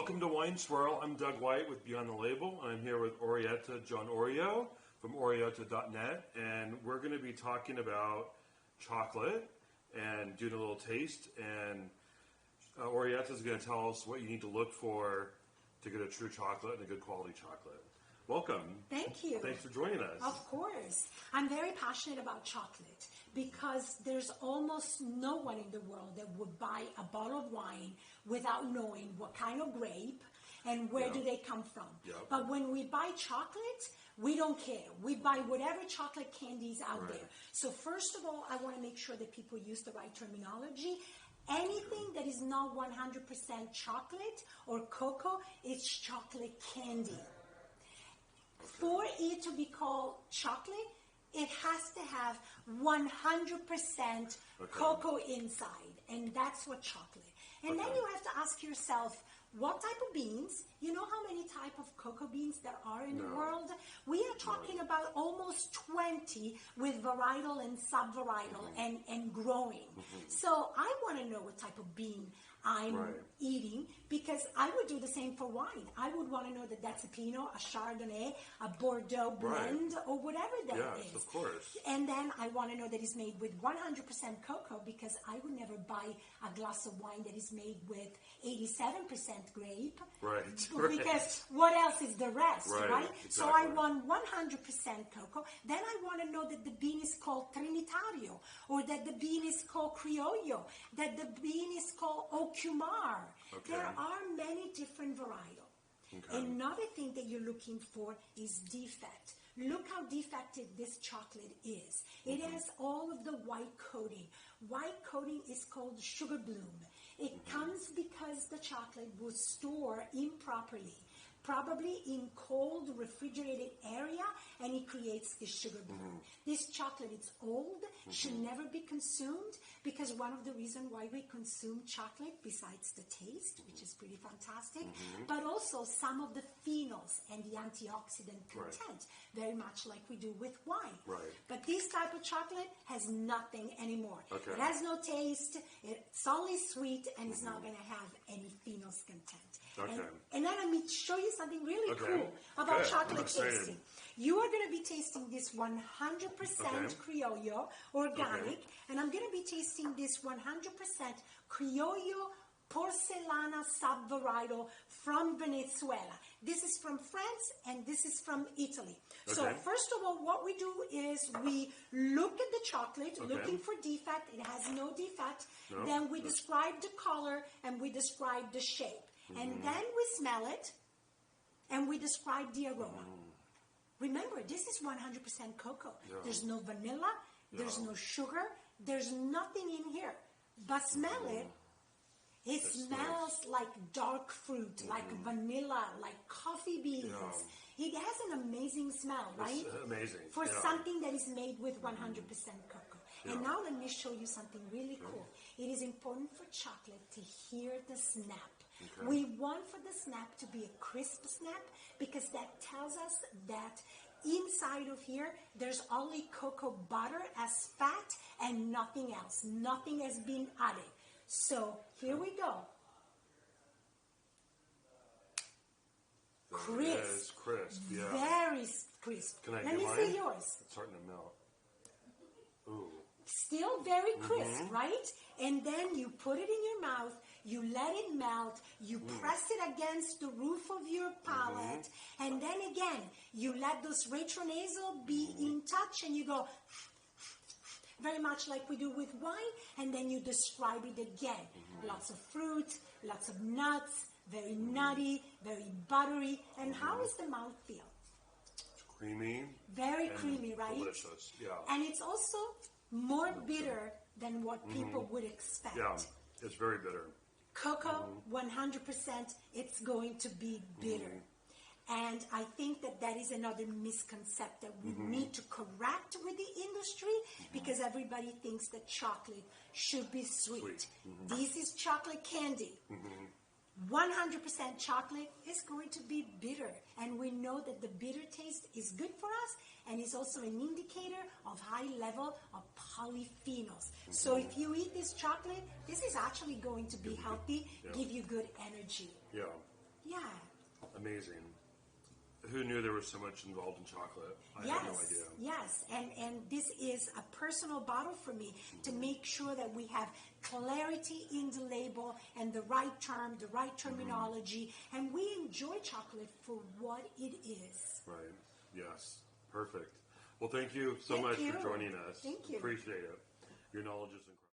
Welcome to Wine Swirl. I'm Doug White with Beyond the Label. I'm here with Orietta John Oreo from Orietta.net, and we're going to be talking about chocolate and doing a little taste. And Orietta is going to tell us what you need to look for to get a true chocolate and a good quality chocolate. Welcome. Thank you. Thanks for joining us. Of course. I'm very passionate about chocolate because there's almost no one in the world that would buy a bottle of wine without knowing what kind of grape and where do they come from. But when we buy chocolate, we don't care. We buy whatever chocolate candies out there. So first of all, I want to make sure that people use the right terminology. Anything that is not 100% chocolate or cocoa, it's chocolate candy. For it to be called chocolate, it has to have 100% cocoa inside, and that's what chocolate. And then you have to ask yourself, what type of beans? You know how many type of cocoa beans there are in the world? We are talking about almost 20 with varietal and subvarietal and growing. So I want to know what type of bean I'm eating, because I would do the same for wine. I would want to know that that's a Pinot, a Chardonnay, a Bordeaux blend, or whatever that is. Yes, of course. And then I want to know that it's made with 100% cocoa, because I would never buy a glass of wine that is made with 87% grape. Because what else is the rest, right? Exactly. So I want 100% cocoa. Then I want to know that the bean is called Trinitario, or that the bean is called Criollo, that the bean is called Ocumar. There are many different varietals. Another thing that you're looking for is defect. Look how defective this chocolate is. It has all of the white coating. White coating is called sugar bloom. It comes because the chocolate was stored improperly, probably in cold refrigerated area, and it creates this sugar bloom. This chocolate is old, should never be consumed, because one of the reasons why we consume chocolate, besides the taste, which is pretty fantastic, but also some of the phenols and the antioxidant content, very much like we do with wine. But this type of chocolate has nothing anymore. It has no taste, it's only sweet, and it's not going to have any phenols content. And then let me show you something really cool about chocolate tasting. You are going to be tasting this 100% Criollo organic, and I'm going to be tasting this 100% Criollo Porcelana subvarietal from Venezuela. This is from France, and this is from Italy. So first of all, what we do is we look at the chocolate, looking for defect. It has no defect. Then we describe the color, and we describe the shape. And then we smell it, and we describe the aroma. Remember, this is 100% cocoa. There's no vanilla, there's no sugar, there's nothing in here. But smell it. It smells like dark fruit, like vanilla, like coffee beans. It has an amazing smell, right? It's amazing. For something that is made with 100% cocoa. And now let me show you something really cool. It is important for chocolate to hear the snap. We want for the snap to be a crisp snap, because that tells us that inside of here, there's only cocoa butter as fat and nothing else. Nothing has been added. So here we go. Crisp. Crisp, Very crisp. Can I Let me mine? see yours. It's starting to melt. Ooh. Still very crisp, right? And then you put it in your mouth, you let it melt, you press it against the roof of your palate, and then again, you let those retronasal be in touch, and you go very much like we do with wine, and then you describe it again. Lots of fruit, lots of nuts, very nutty, very buttery. And how does the mouth feel? It's creamy. Very creamy, right? Delicious, And it's also more bitter than what people would expect. Yeah, it's very bitter. Cocoa, 100%, it's going to be bitter. And I think that that is another misconception that we need to correct with the industry, because everybody thinks that chocolate should be sweet. This is chocolate candy. 100% chocolate is going to be bitter, and we know that the bitter taste is good for us, and is also an indicator of high level of polyphenols. So if you eat this chocolate, this is actually going to be healthy, give you good energy. Yeah. Yeah. Amazing. Who knew there was so much involved in chocolate? I had no idea. Yes, and this is a personal bottle for me to make sure that we have clarity in the label and the right term, the right terminology, and we enjoy chocolate for what it is. Right. Yes. Perfect. Well, thank you so much for joining us. Thank you. Appreciate it. Your knowledge is incredible.